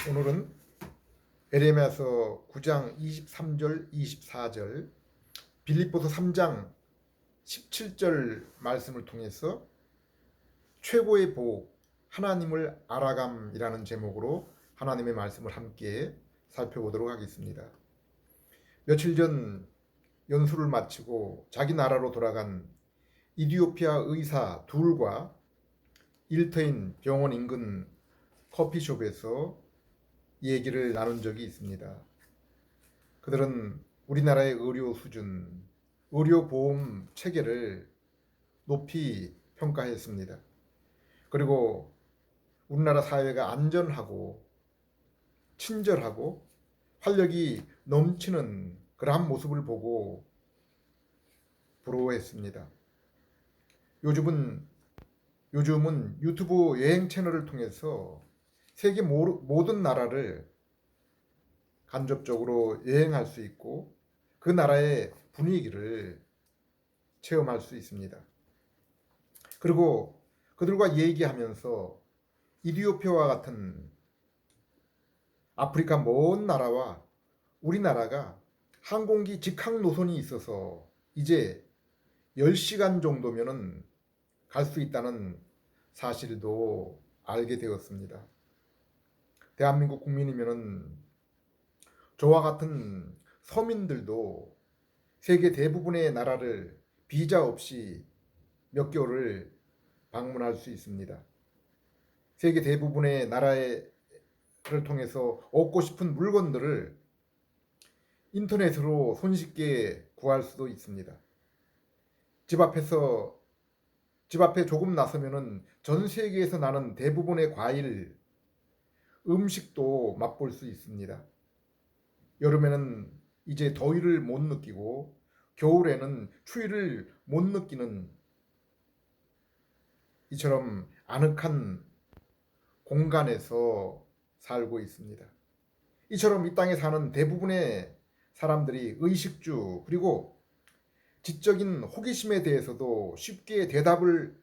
오늘은 에레미야서 9장 23절 24절 빌립보서 3장 17절 말씀을 통해서 최고의 보호 하나님을 알아감이라는 제목으로 하나님의 말씀을 함께 살펴보도록 하겠습니다. 며칠 전 연수를 마치고 자기 나라로 돌아간 이디오피아 의사 둘과 일터인 병원 인근 커피숍에서 얘기를 나눈 적이 있습니다. 그들은 우리나라의 의료 수준, 의료보험 체계를 높이 평가했습니다. 그리고 우리나라 사회가 안전하고 친절하고 활력이 넘치는 그러한 모습을 보고 부러워했습니다. 요즘은 유튜브 여행 채널을 통해서 세계 모든 나라를 간접적으로 여행할 수 있고 그 나라의 분위기를 체험할 수 있습니다. 그리고 그들과 얘기하면서 이디오피아와 같은 아프리카 먼 나라와 우리나라가 항공기 직항 노선이 있어서 이제 10시간 정도면은 갈 수 있다는 사실도 알게 되었습니다. 대한민국 국민이면은 저와 같은 서민들도 세계 대부분의 나라를 비자 없이 몇 개월을 방문할 수 있습니다. 세계 대부분의 나라를 통해서 얻고 싶은 물건들을 인터넷으로 손쉽게 구할 수도 있습니다. 집 앞에 조금 나서면은 전 세계에서 나는 대부분의 과일, 음식도 맛볼 수 있습니다. 여름에는 이제 더위를 못 느끼고 겨울에는 추위를 못 느끼는 이처럼 아늑한 공간에서 살고 있습니다. 이처럼 이 땅에 사는 대부분의 사람들이 의식주 그리고 지적인 호기심에 대해서도 쉽게 대답을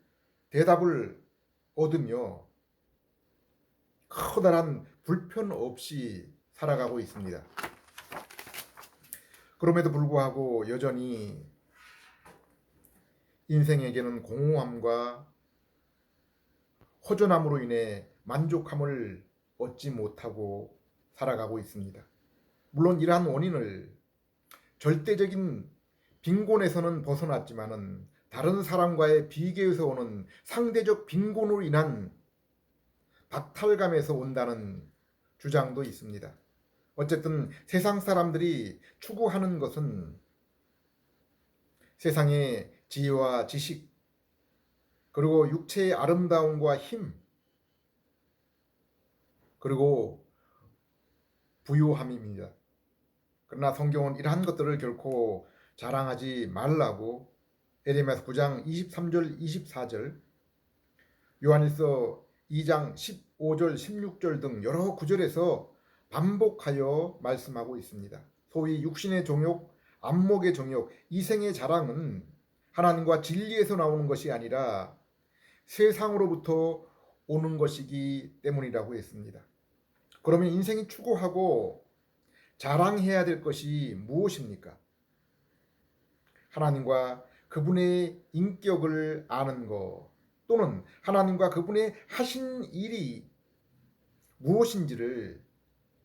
얻으며 커다란 불편 없이 살아가고 있습니다. 그럼에도 불구하고 여전히 인생에게는 공허함과 허전함으로 인해 만족함을 얻지 못하고 살아가고 있습니다. 물론 이러한 원인을 절대적인 빈곤에서는 벗어났지만은 다른 사람과의 비교에서 오는 상대적 빈곤으로 인한 박탈감에서 온다는 주장도 있습니다. 어쨌든 세상 사람들이 추구하는 것은 세상의 지혜와 지식 그리고 육체의 아름다움과 힘 그리고 부유함입니다. 그러나 성경은 이러한 것들을 결코 자랑하지 말라고 에레미야서 9장 23절 24절 요한일서 2장 15절 16절 등 여러 구절에서 반복하여 말씀하고 있습니다. 소위 육신의 정욕, 안목의 정욕, 이생의 자랑은 하나님과 진리에서 나오는 것이 아니라 세상으로부터 오는 것이기 때문이라고 했습니다. 그러면 인생이 추구하고 자랑해야 될 것이 무엇입니까? 하나님과 그분의 인격을 아는 것 또는 하나님과 그분의 하신 일이 무엇인지를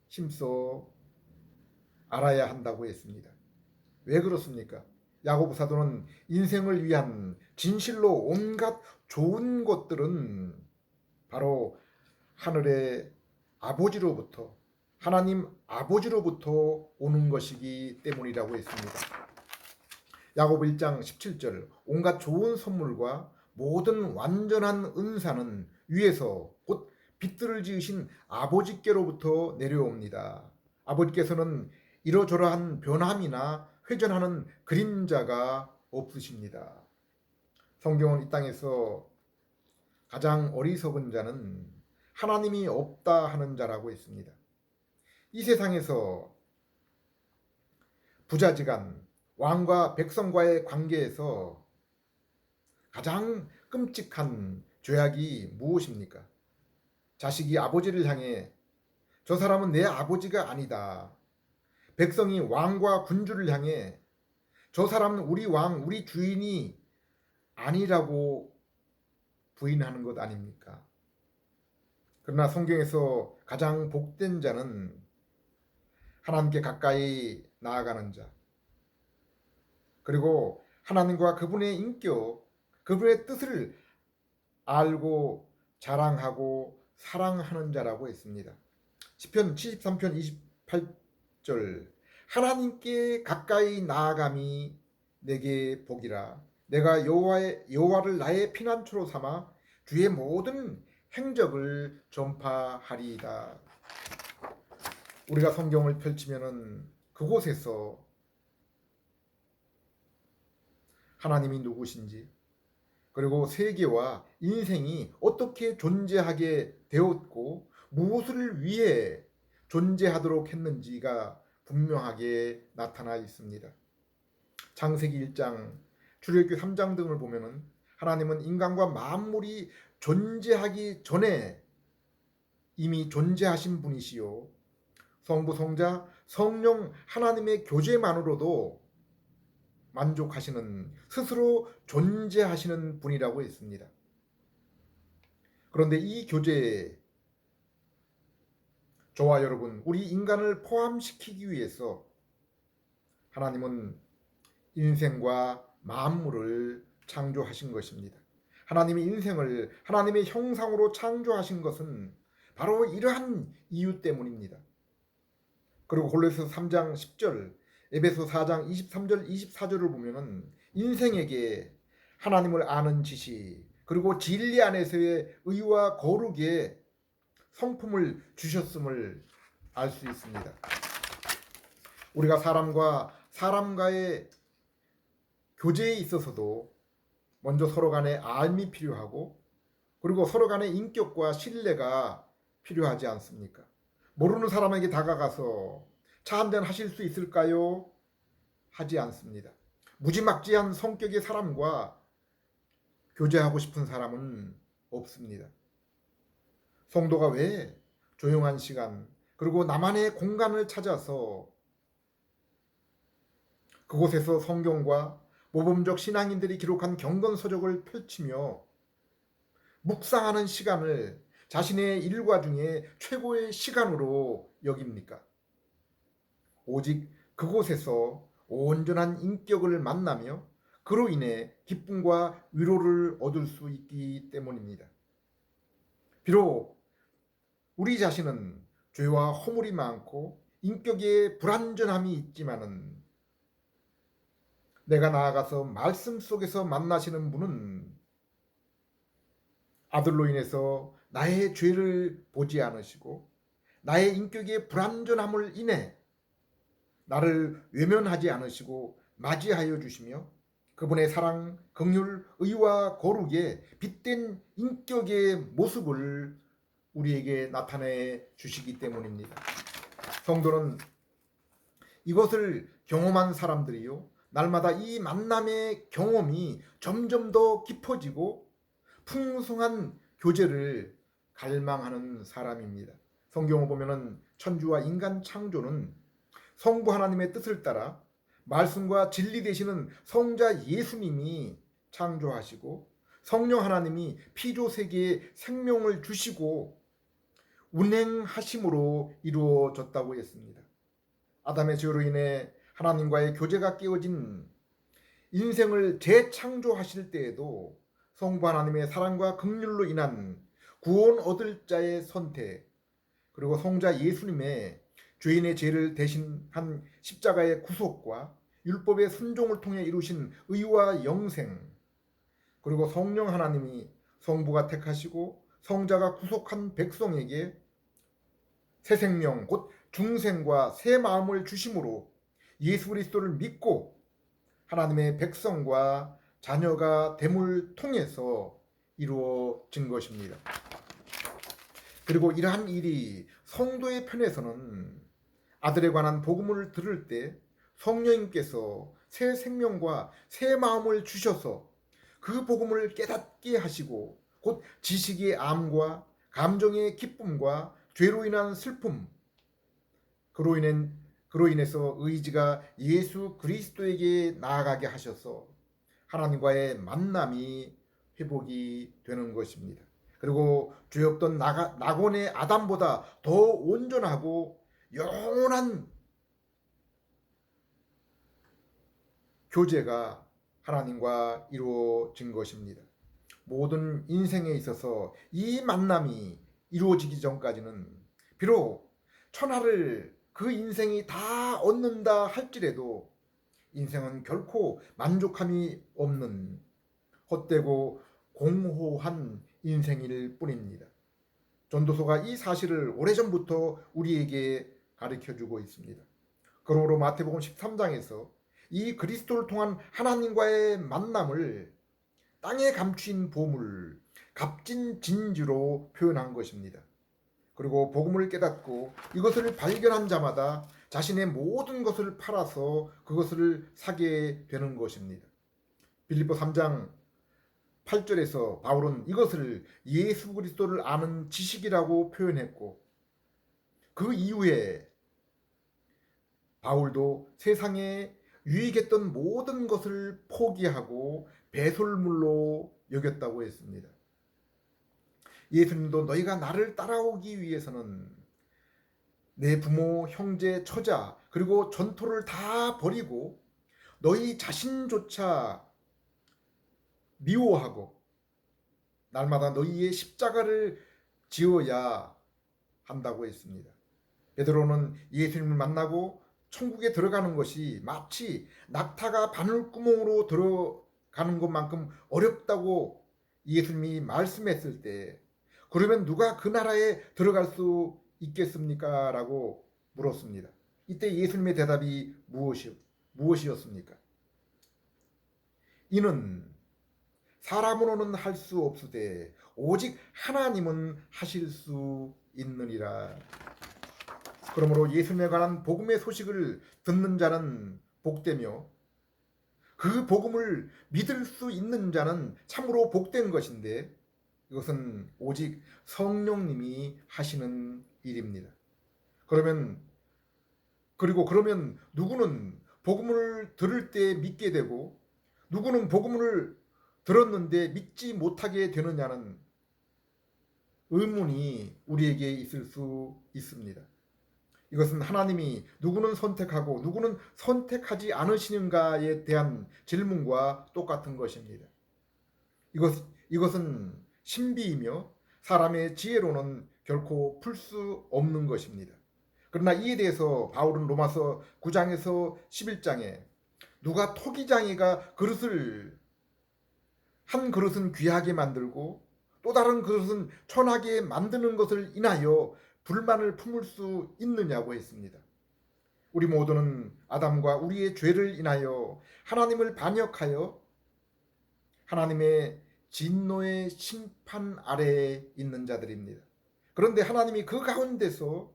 힘써 알아야 한다고 했습니다. 왜 그렇습니까? 야고보 사도는 인생을 위한 진실로 온갖 좋은 것들은 바로 하늘의 아버지로부터 하나님 아버지로부터 오는 것이기 때문이라고 했습니다. 야고보 1장 17절 온갖 좋은 선물과 모든 완전한 은사는 위에서 곧 빛들을 지으신 아버지께로부터 내려옵니다. 아버지께서는 이러저러한 변함이나 회전하는 그림자가 없으십니다. 성경은 이 땅에서 가장 어리석은 자는 하나님이 없다 하는 자라고 했습니다. 이 세상에서 부자지간 왕과 백성과의 관계에서 가장 끔찍한 죄악이 무엇입니까? 자식이 아버지를 향해 저 사람은 내 아버지가 아니다. 백성이 왕과 군주를 향해 저 사람은 우리 왕, 우리 주인이 아니라고 부인하는 것 아닙니까? 그러나 성경에서 가장 복된 자는 하나님께 가까이 나아가는 자, 그리고 하나님과 그분의 인격, 그분의 뜻을 알고 자랑하고 사랑하는 자라고 했습니다. 시편 73편 28절, 하나님께 가까이 나아감이 내게 복이라. 내가 여호와를 나의 피난처로 삼아 주의 모든 행적을 전파하리이다. 우리가 성경을 펼치면은 그곳에서 하나님이 누구신지, 그리고 세계와 인생이 어떻게 존재하게 되었고 무엇을 위해 존재하도록 했는지가 분명하게 나타나 있습니다. 창세기 1장, 출애굽기 3장 등을 보면은 하나님은 인간과 만물이 존재하기 전에 이미 존재하신 분이시요, 성부, 성자, 성령 하나님의 교제만으로도 만족하시는, 스스로 존재하시는 분이라고 했습니다. 그런데 이 교제에 저와 여러분, 우리 인간을 포함시키기 위해서 하나님은 인생과 만물을 창조하신 것입니다. 하나님이 인생을 하나님의 형상으로 창조하신 것은 바로 이러한 이유 때문입니다. 그리고 골로새서 3장 10절, 에베소 4장 23절 24절을 보면은 인생에게 하나님을 아는 지식, 그리고 진리 안에서의 의와 거룩의 성품을 주셨음을 알 수 있습니다. 우리가 사람과 사람과의 교제에 있어서도 먼저 서로 간의 알미 필요하고, 그리고 서로 간의 인격과 신뢰가 필요하지 않습니까? 모르는 사람에게 다가가서 차 한잔 하실 수 있을까요? 하지 않습니다. 무지막지한 성격의 사람과 교제하고 싶은 사람은 없습니다. 성도가 왜 조용한 시간, 그리고 나만의 공간을 찾아서 그곳에서 성경과 모범적 신앙인들이 기록한 경건서적을 펼치며 묵상하는 시간을 자신의 일과 중에 최고의 시간으로 여깁니까? 오직 그곳에서 온전한 인격을 만나며 그로 인해 기쁨과 위로를 얻을 수 있기 때문입니다. 비록 우리 자신은 죄와 허물이 많고 인격에 불완전함이 있지만은 내가 나아가서 말씀 속에서 만나시는 분은 아들로 인해서 나의 죄를 보지 않으시고 나의 인격의 불완전함을 인해 나를 외면하지 않으시고 맞이하여 주시며 그분의 사랑, 긍휼, 의와 거룩의 빛된 인격의 모습을 우리에게 나타내 주시기 때문입니다. 성도는 이것을 경험한 사람들이요, 날마다 이 만남의 경험이 점점 더 깊어지고 풍성한 교제를 갈망하는 사람입니다. 성경을 보면은 천주와 인간 창조는 성부 하나님의 뜻을 따라 말씀과 진리 되시는 성자 예수님이 창조하시고 성령 하나님이 피조 세계에 생명을 주시고 운행하심으로 이루어졌다고 했습니다. 아담의 죄로 인해 하나님과의 교제가 깨어진 인생을 재창조하실 때에도 성부 하나님의 사랑과 긍휼로 인한 구원 얻을 자의 선택, 그리고 성자 예수님의 죄인의 죄를 대신한 십자가의 구속과 율법의 순종을 통해 이루신 의와 영생, 그리고 성령 하나님이 성부가 택하시고 성자가 구속한 백성에게 새 생명 곧 중생과 새 마음을 주심으로 예수 그리스도를 믿고 하나님의 백성과 자녀가 됨을 통해서 이루어진 것입니다. 그리고 이러한 일이 성도의 편에서는 아들에 관한 복음을 들을 때 성령님께서 새 생명과 새 마음을 주셔서 그 복음을 깨닫게 하시고 곧 지식의 암과 감정의 기쁨과 죄로 인한 슬픔, 그로 인해 그로 인해서 의지가 예수 그리스도에게 나아가게 하셔서 하나님과의 만남이 회복이 되는 것입니다. 그리고 죄없던 낙원의 아담보다 더 온전하고 영원한 교제가 하나님과 이루어진 것입니다. 모든 인생에 있어서 이 만남이 이루어지기 전까지는 비록 천하를 그 인생이 다 얻는다 할지라도 인생은 결코 만족함이 없는 헛되고 공허한 인생일 뿐입니다. 전도서가 이 사실을 오래전부터 우리에게 가르쳐주고 있습니다. 그러므로 마태복음 13장에서 이 그리스도를 통한 하나님과의 만남을 땅에 감추인 보물, 값진 진주로 표현한 것입니다. 그리고 복음을 깨닫고 이것을 발견한 자마다 자신의 모든 것을 팔아서 그것을 사게 되는 것입니다. 빌립보 3장 8절에서 바울은 이것을 예수 그리스도를 아는 지식이라고 표현했고, 그 이후에 바울도 세상에 유익했던 모든 것을 포기하고 배설물로 여겼다고 했습니다. 예수님도 너희가 나를 따라오기 위해서는 내 부모, 형제, 처자 그리고 전토를 다 버리고 너희 자신조차 미워하고 날마다 너희의 십자가를 지어야 한다고 했습니다. 베드로는 예수님을 만나고 천국에 들어가는 것이 마치 낙타가 바늘구멍으로 들어가는 것만큼 어렵다고 예수님이 말씀했을 때, 그러면 누가 그 나라에 들어갈 수 있겠습니까? 라고 물었습니다. 이때 예수님의 대답이 무엇이었습니까? 이는 사람으로는 할 수 없으되 오직 하나님은 하실 수 있느니라. 그러므로 예수님에 관한 복음의 소식을 듣는 자는 복되며 그 복음을 믿을 수 있는 자는 참으로 복된 것인데, 이것은 오직 성령님이 하시는 일입니다. 그러면 누구는 복음을 들을 때 믿게 되고 누구는 복음을 들었는데 믿지 못하게 되느냐는 의문이 우리에게 있을 수 있습니다. 이것은 하나님이 누구는 선택하고 누구는 선택하지 않으시는가에 대한 질문과 똑같은 것입니다. 이것은 신비이며 사람의 지혜로는 결코 풀 수 없는 것입니다. 그러나 이에 대해서 바울은 로마서 9장에서 11장에 누가 토기장이가 한 그릇은 귀하게 만들고 또 다른 그릇은 천하게 만드는 것을 인하여 불만을 품을 수 있느냐고 했습니다. 우리 모두는 아담과 우리의 죄를 인하여 하나님을 반역하여 하나님의 진노의 심판 아래에 있는 자들입니다. 그런데 하나님이 그 가운데서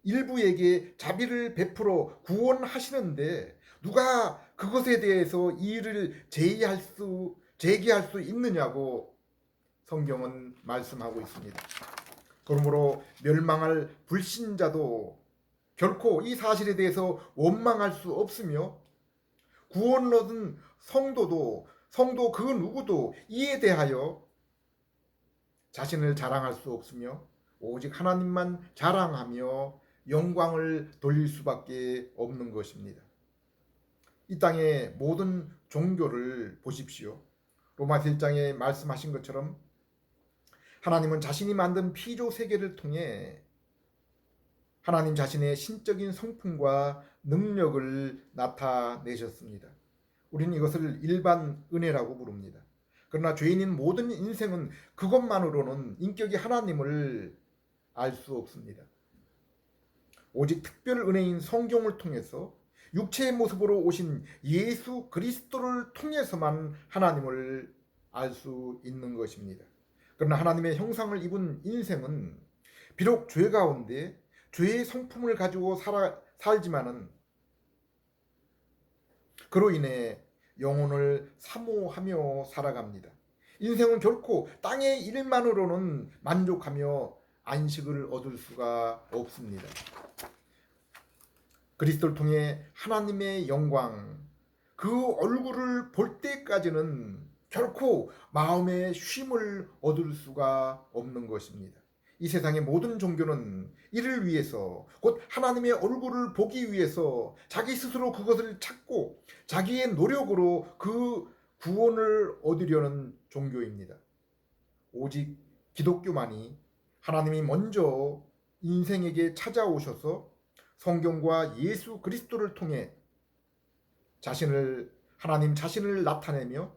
일부에게 자비를 베풀어 구원하시는데 누가 그것에 대해서 이의를 제기할 수 있느냐고 성경은 말씀하고 있습니다. 그러므로 멸망할 불신자도 결코 이 사실에 대해서 원망할 수 없으며 구원을 얻은 성도 그 누구도 이에 대하여 자신을 자랑할 수 없으며 오직 하나님만 자랑하며 영광을 돌릴 수밖에 없는 것입니다. 이 땅의 모든 종교를 보십시오. 로마서 1장에 말씀하신 것처럼 하나님은 자신이 만든 피조 세계를 통해 하나님 자신의 신적인 성품과 능력을 나타내셨습니다. 우리는 이것을 일반 은혜라고 부릅니다. 그러나 죄인인 모든 인생은 그것만으로는 인격이 하나님을 알 수 없습니다. 오직 특별 은혜인 성경을 통해서 육체의 모습으로 오신 예수 그리스도를 통해서만 하나님을 알 수 있는 것입니다. 그러나 하나님의 형상을 입은 인생은 비록 죄 가운데 죄의 성품을 가지고 살지만은 그로 인해 영혼을 사모하며 살아갑니다. 인생은 결코 땅의 일만으로는 만족하며 안식을 얻을 수가 없습니다. 그리스도를 통해 하나님의 영광, 그 얼굴을 볼 때까지는 결코 마음의 쉼을 얻을 수가 없는 것입니다. 이 세상의 모든 종교는 이를 위해서, 곧 하나님의 얼굴을 보기 위해서 자기 스스로 그것을 찾고 자기의 노력으로 그 구원을 얻으려는 종교입니다. 오직 기독교만이 하나님이 먼저 인생에게 찾아오셔서 성경과 예수 그리스도를 통해 하나님 자신을 나타내며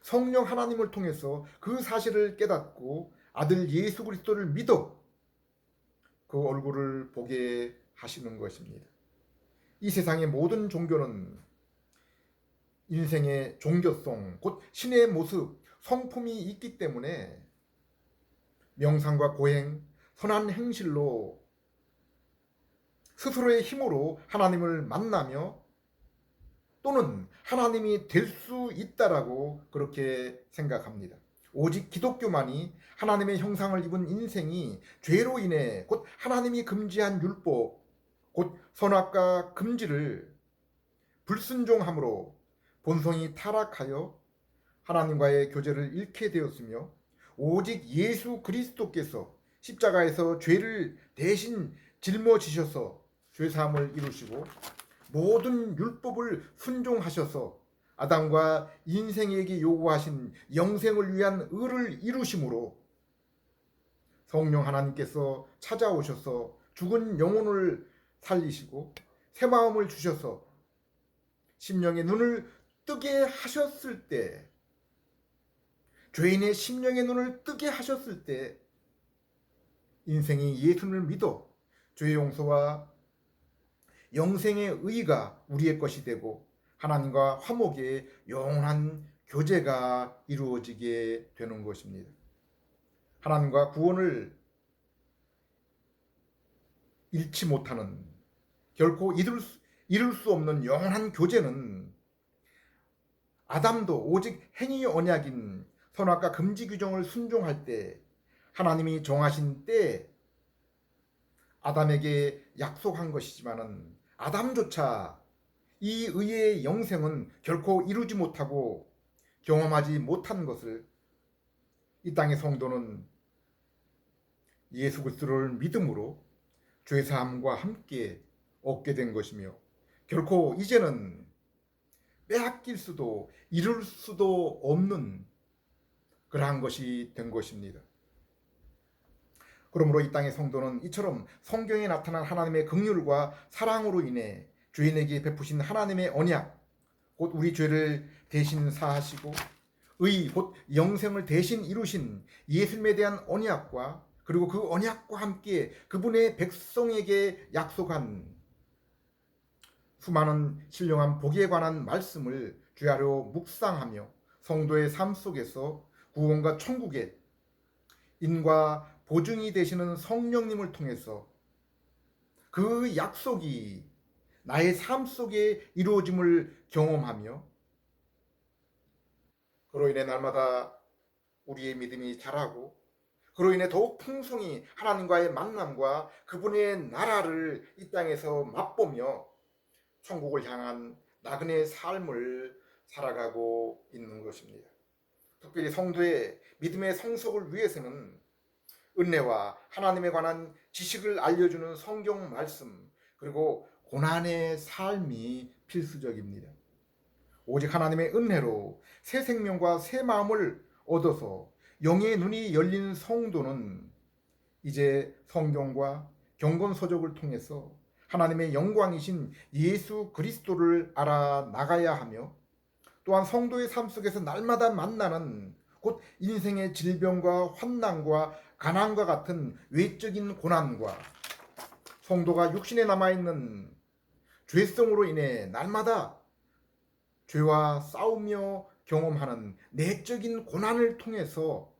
성령 하나님을 통해서 그 사실을 깨닫고 아들 예수 그리스도를 믿어 그 얼굴을 보게 하시는 것입니다. 이 세상의 모든 종교는 인생의 종교성, 곧 신의 모습, 성품이 있기 때문에 명상과 고행, 선한 행실로 스스로의 힘으로 하나님을 만나며 또는 하나님이 될 수 있다라고 그렇게 생각합니다. 오직 기독교만이 하나님의 형상을 입은 인생이 죄로 인해 곧 하나님이 금지한 율법, 곧 선악과 금지를 불순종함으로 본성이 타락하여 하나님과의 교제를 잃게 되었으며 오직 예수 그리스도께서 십자가에서 죄를 대신 짊어지셔서 죄사함을 이루시고 모든 율법을 순종하셔서 아담과 인생에게 요구하신 영생을 위한 의를 이루심으로 성령 하나님께서 찾아오셔서 죽은 영혼을 살리시고 새 마음을 주셔서 심령의 눈을 뜨게 하셨을 때, 죄인의 심령의 눈을 뜨게 하셨을 때 인생이 예수를 믿어 죄 용서와 영생의 의가 우리의 것이 되고 하나님과 화목의 영원한 교제가 이루어지게 되는 것입니다. 하나님과 구원을 잃지 못하는, 결코 이룰 수 없는 영원한 교제는 아담도 오직 행위 언약인 선악과 금지 규정을 순종할 때 하나님이 정하신 때에 아담에게 약속한 것이지만은 아담조차 이 의의 영생은 결코 이루지 못하고 경험하지 못한 것을 이 땅의 성도는 예수 그리스도를 믿음으로 죄사함과 함께 얻게 된 것이며 결코 이제는 빼앗길 수도 이룰 수도 없는 그러한 것이 된 것입니다. 그러므로 이 땅의 성도는 이처럼 성경에 나타난 하나님의 긍휼과 사랑으로 인해 죄인에게 베푸신 하나님의 언약, 곧 우리 죄를 대신 사하시고 곧 영생을 대신 이루신 예수님에 대한 언약과 그리고 그 언약과 함께 그분의 백성에게 약속한 수많은 신령한 복에 관한 말씀을 주야로 묵상하며 성도의 삶 속에서 구원과 천국의 인과 보증이 되시는 성령님을 통해서 그 약속이 나의 삶 속에 이루어짐을 경험하며 그로 인해 날마다 우리의 믿음이 자라고 그로 인해 더욱 풍성히 하나님과의 만남과 그분의 나라를 이 땅에서 맛보며 천국을 향한 나그네의 삶을 살아가고 있는 것입니다. 특별히 성도의 믿음의 성숙을 위해서는 은혜와 하나님에 관한 지식을 알려주는 성경 말씀 그리고 고난의 삶이 필수적입니다. 오직 하나님의 은혜로 새 생명과 새 마음을 얻어서 영의 눈이 열린 성도는 이제 성경과 경건서적을 통해서 하나님의 영광이신 예수 그리스도를 알아나가야 하며 또한 성도의 삶 속에서 날마다 만나는 곧 인생의 질병과 환난과 가난과 같은 외적인 고난과 성도가 육신에 남아있는 죄성으로 인해 날마다 죄와 싸우며 경험하는 내적인 고난을 통해서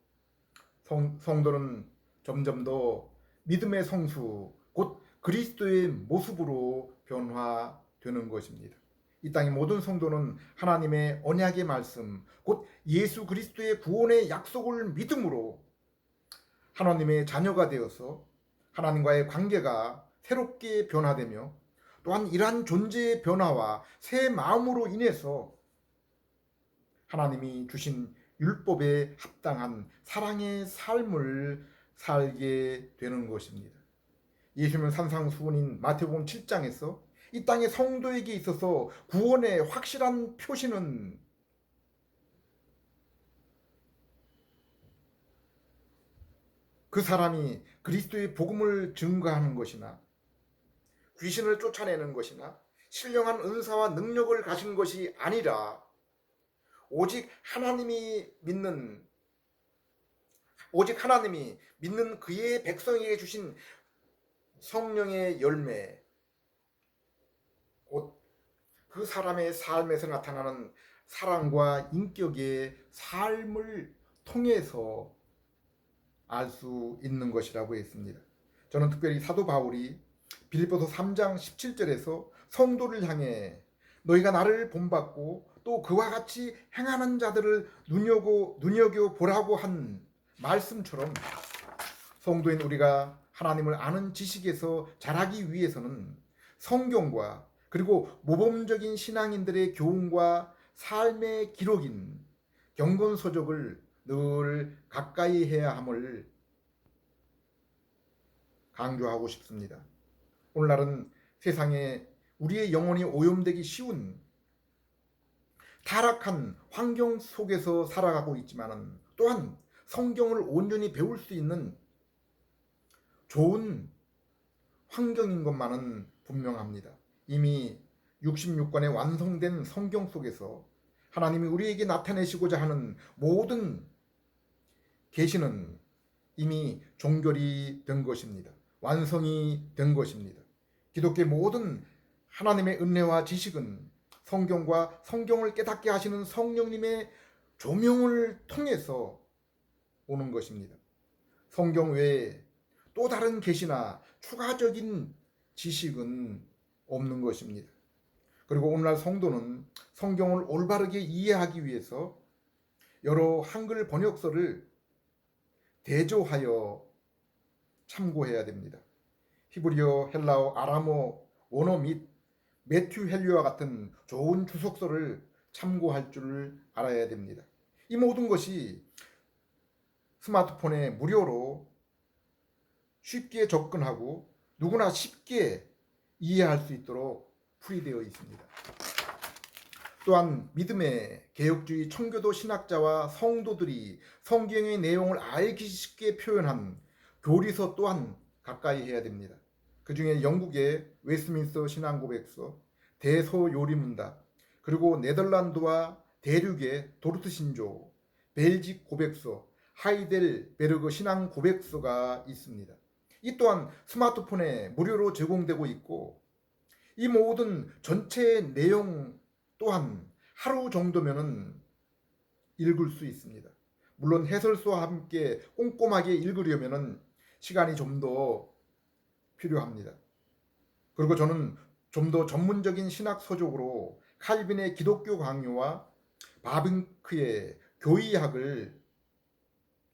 성도는 점점 더 믿음의 성수 곧 그리스도의 모습으로 변화되는 것입니다. 이 땅의 모든 성도는 하나님의 언약의 말씀 곧 예수 그리스도의 구원의 약속을 믿음으로 하나님의 자녀가 되어서 하나님과의 관계가 새롭게 변화되며 또한 이러한 존재의 변화와 새 마음으로 인해서 하나님이 주신 율법에 합당한 사랑의 삶을 살게 되는 것입니다. 예수님은 산상수훈인 마태복음 7장에서 이 땅의 성도에게 있어서 구원의 확실한 표시는 그 사람이 그리스도의 복음을 증거하는 것이나 귀신을 쫓아내는 것이나 신령한 은사와 능력을 가진 것이 아니라 오직 하나님이 믿는 그의 백성에게 주신 성령의 열매, 곧 그 사람의 삶에서 나타나는 사랑과 인격의 삶을 통해서 알 수 있는 것이라고 했습니다. 저는 특별히 사도 바울이 빌립보서 3장 17절에서 성도를 향해 너희가 나를 본받고 또 그와 같이 행하는 자들을 눈여겨 보라고 한 말씀처럼 성도인 우리가 하나님을 아는 지식에서 자라기 위해서는 성경과 그리고 모범적인 신앙인들의 교훈과 삶의 기록인 경건서적을 늘 가까이 해야 함을 강조하고 싶습니다. 오늘날은 세상에 우리의 영혼이 오염되기 쉬운 타락한 환경 속에서 살아가고 있지만 또한 성경을 온전히 배울 수 있는 좋은 환경인 것만은 분명합니다. 이미 66권의 완성된 성경 속에서 하나님이 우리에게 나타내시고자 하는 모든 계시는 이미 종결이 된 것입니다. 완성이 된 것입니다. 기독교의 모든 하나님의 은혜와 지식은 성경과 성경을 깨닫게 하시는 성령님의 조명을 통해서 오는 것입니다. 성경 외에 또 다른 계시나 추가적인 지식은 없는 것입니다. 그리고 오늘날 성도는 성경을 올바르게 이해하기 위해서 여러 한글 번역서를 대조하여 참고해야 됩니다. 히브리어, 헬라어, 아람어, 원어 및 매튜 헬리와 같은 좋은 주석서를 참고할 줄 알아야 됩니다. 이 모든 것이 스마트폰에 무료로 쉽게 접근하고 누구나 쉽게 이해할 수 있도록 풀이되어 있습니다. 또한 믿음의 개혁주의 청교도 신학자와 성도들이 성경의 내용을 알기 쉽게 표현한 교리서 또한 가까이 해야 됩니다. 그 중에 영국의 웨스트민스터 신앙고백서, 대소요리문답, 그리고 네덜란드와 대륙의 도르트 신조, 벨직 고백서, 하이델베르그 신앙 고백서가 있습니다. 이 또한 스마트폰에 무료로 제공되고 있고 이 모든 전체 내용 또한 하루 정도면은 읽을 수 있습니다. 물론 해설서와 함께 꼼꼼하게 읽으려면은 시간이 좀 더 필요합니다. 그리고 저는 좀 더 전문적인 신학 서적으로 칼빈의 기독교 강요와 바빙크의 교의학을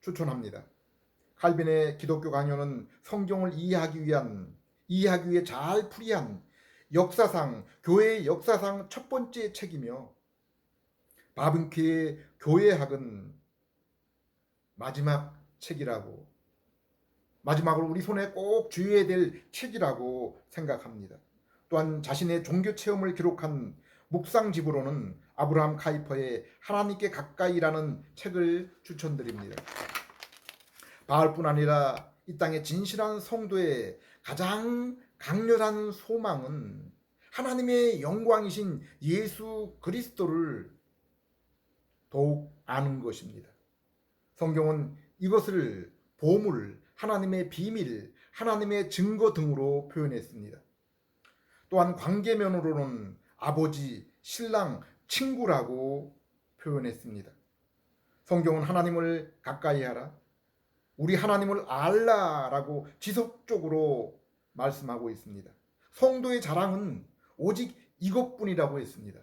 추천합니다. 칼빈의 기독교 강요는 성경을 이해하기 위해 잘 풀이한 교회의 역사상 첫 번째 책이며 바빙크의 교회학은 마지막으로 우리 손에 꼭 쥐어야 될 책이라고 생각합니다. 또한 자신의 종교 체험을 기록한 묵상집으로는 아브라함 카이퍼의 하나님께 가까이라는 책을 추천드립니다. 바울뿐 아니라 이 땅의 진실한 성도의 가장 강렬한 소망은 하나님의 영광이신 예수 그리스도를 더욱 아는 것입니다. 성경은 이것을 보물, 하나님의 비밀, 하나님의 증거 등으로 표현했습니다. 또한 관계면으로는 아버지, 신랑, 친구라고 표현했습니다. 성경은 하나님을 가까이 하라, 우리 하나님을 알라라고 지속적으로 말씀하고 있습니다. 성도의 자랑은 오직 이것뿐이라고 했습니다.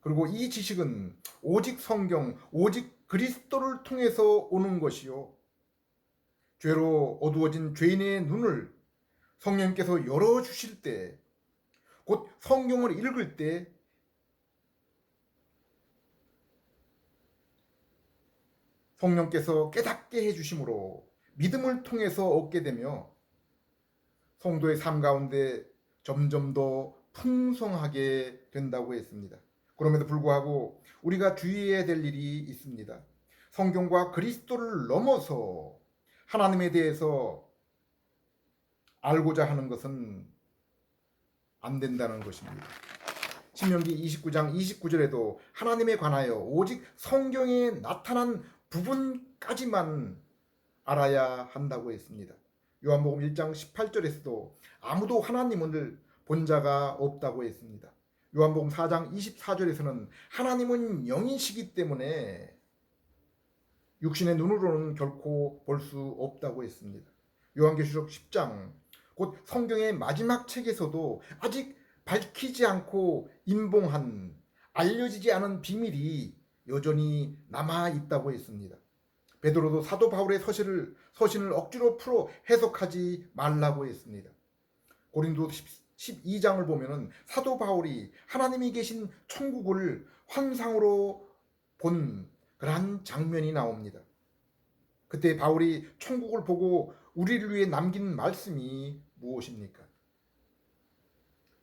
그리고 이 지식은 오직 성경, 오직 그리스도를 통해서 오는 것이요, 죄로 어두워진 죄인의 눈을 성령께서 열어주실 때 곧 성경을 읽을 때 성령께서 깨닫게 해주심으로 믿음을 통해서 얻게 되며 성도의 삶 가운데 점점 더 풍성하게 된다고 했습니다. 그럼에도 불구하고 우리가 주의해야 될 일이 있습니다. 성경과 그리스도를 넘어서 하나님에 대해서 알고자 하는 것은 안 된다는 것입니다. 신명기 29장 29절에도 하나님에 관하여 오직 성경에 나타난 부분까지만 알아야 한다고 했습니다. 요한복음 1장 18절에서도 아무도 하나님을 본 자가 없다고 했습니다. 요한복음 4장 24절에서는 하나님은 영이시기 때문에 육신의 눈으로는 결코 볼 수 없다고 했습니다. 요한계시록 10장 곧 성경의 마지막 책에서도 아직 밝히지 않고 임봉한 알려지지 않은 비밀이 여전히 남아 있다고 했습니다. 베드로도 사도 바울의 서신을 억지로 풀어 해석하지 말라고 했습니다. 고린도 12장을 보면은 사도 바울이 하나님이 계신 천국을 환상으로 본 그러한 장면이 나옵니다. 그때 바울이 천국을 보고 우리를 위해 남긴 말씀이 무엇입니까?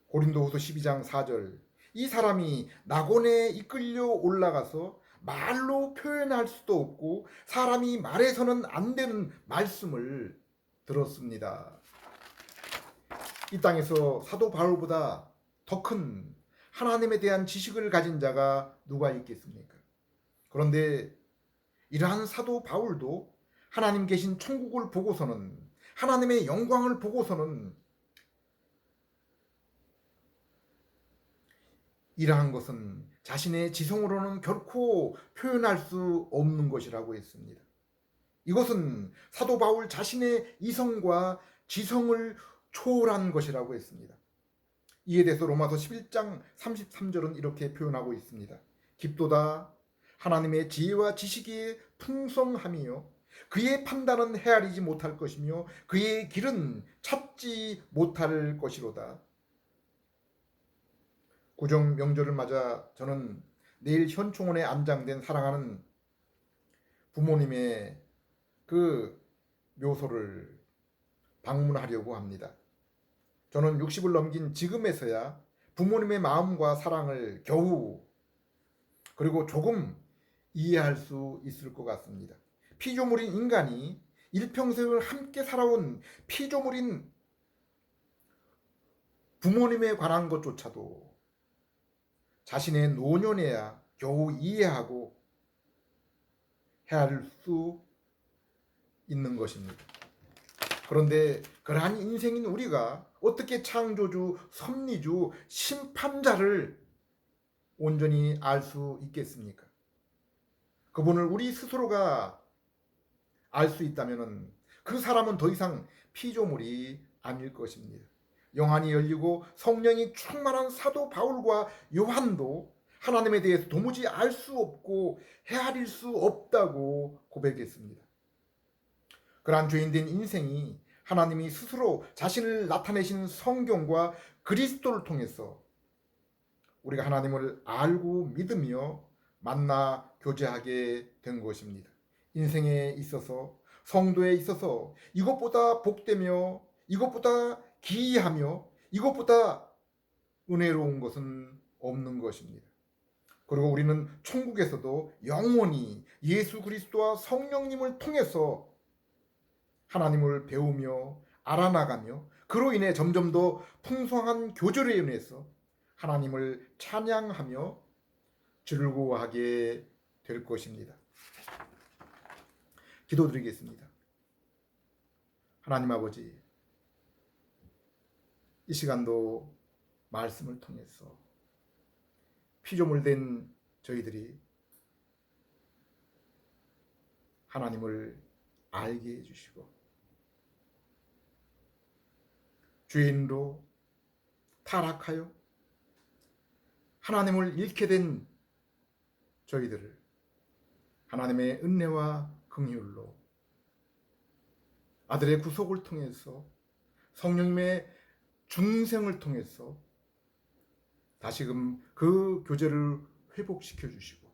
고린도후서 12장 4절 이 사람이 낙원에 이끌려 올라가서 말로 표현할 수도 없고 사람이 말해서는 안 되는 말씀을 들었습니다. 이 땅에서 사도 바울보다 더 큰 하나님에 대한 지식을 가진 자가 누가 있겠습니까? 그런데 이러한 사도 바울도 하나님 계신 천국을 보고서는 하나님의 영광을 보고서는 이러한 것은 자신의 지성으로는 결코 표현할 수 없는 것이라고 했습니다. 이것은 사도 바울 자신의 이성과 지성을 초월한 것이라고 했습니다. 이에 대해서 로마서 11장 33절은 이렇게 표현하고 있습니다. 깊도다 하나님의 지혜와 지식이 풍성함이요 그의 판단은 헤아리지 못할 것이며 그의 길은 찾지 못할 것이로다. 구정 명절을 맞아 저는 내일 현충원에 안장된 사랑하는 부모님의 그 묘소를 방문하려고 합니다. 저는 60을 넘긴 지금에서야 부모님의 마음과 사랑을 겨우 그리고 조금 이해할 수 있을 것 같습니다. 피조물인 인간이 일평생을 함께 살아온 피조물인 부모님에 관한 것조차도 자신의 노년에야 겨우 이해하고 헤아릴 수 있는 것입니다. 그런데 그러한 인생인 우리가 어떻게 창조주, 섭리주, 심판자를 온전히 알 수 있겠습니까? 그분을 우리 스스로가 알 수 있다면 그 사람은 더 이상 피조물이 아닐 것입니다. 영안이 열리고 성령이 충만한 사도 바울과 요한도 하나님에 대해서 도무지 알 수 없고 헤아릴 수 없다고 고백했습니다. 그러한 죄인된 인생이 하나님이 스스로 자신을 나타내신 성경과 그리스도를 통해서 우리가 하나님을 알고 믿으며 만나 교제하게 된 것입니다. 인생에 있어서 성도에 있어서 이것보다 복되며 이것보다 기이하며 이것보다 은혜로운 것은 없는 것입니다. 그리고 우리는 천국에서도 영원히 예수 그리스도와 성령님을 통해서 하나님을 배우며 알아나가며 그로 인해 점점 더 풍성한 교절에 인해서 하나님을 찬양하며 즐거워하게 될 것입니다. 기도드리겠습니다. 하나님 아버지, 이 시간도 말씀을 통해서 피조물 된 저희들이 하나님을 알게 해주시고 죄인으로 타락하여 하나님을 잃게 된 저희들을 하나님의 은혜와 긍휼로 아들의 구속을 통해서 성령님의 중생을 통해서 다시금 그 교제를 회복시켜 주시고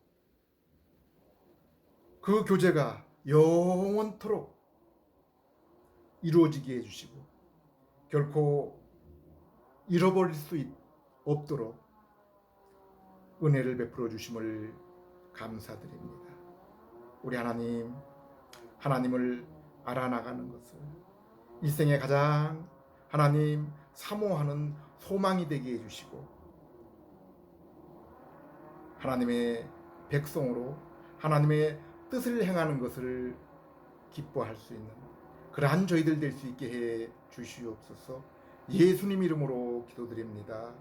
그 교제가 영원토록 이루어지게 해주시고 결코 잃어버릴 수 없도록 은혜를 베풀어 주심을 감사드립니다. 우리 하나님, 하나님을 알아나가는 것을 일생에 가장 하나님 사모하는 소망이 되게 해주시고 하나님의 백성으로 하나님의 뜻을 행하는 것을 기뻐할 수 있는 그러한 저희들 될 수 있게 해 주시옵소서. 예수님 이름으로 기도드립니다.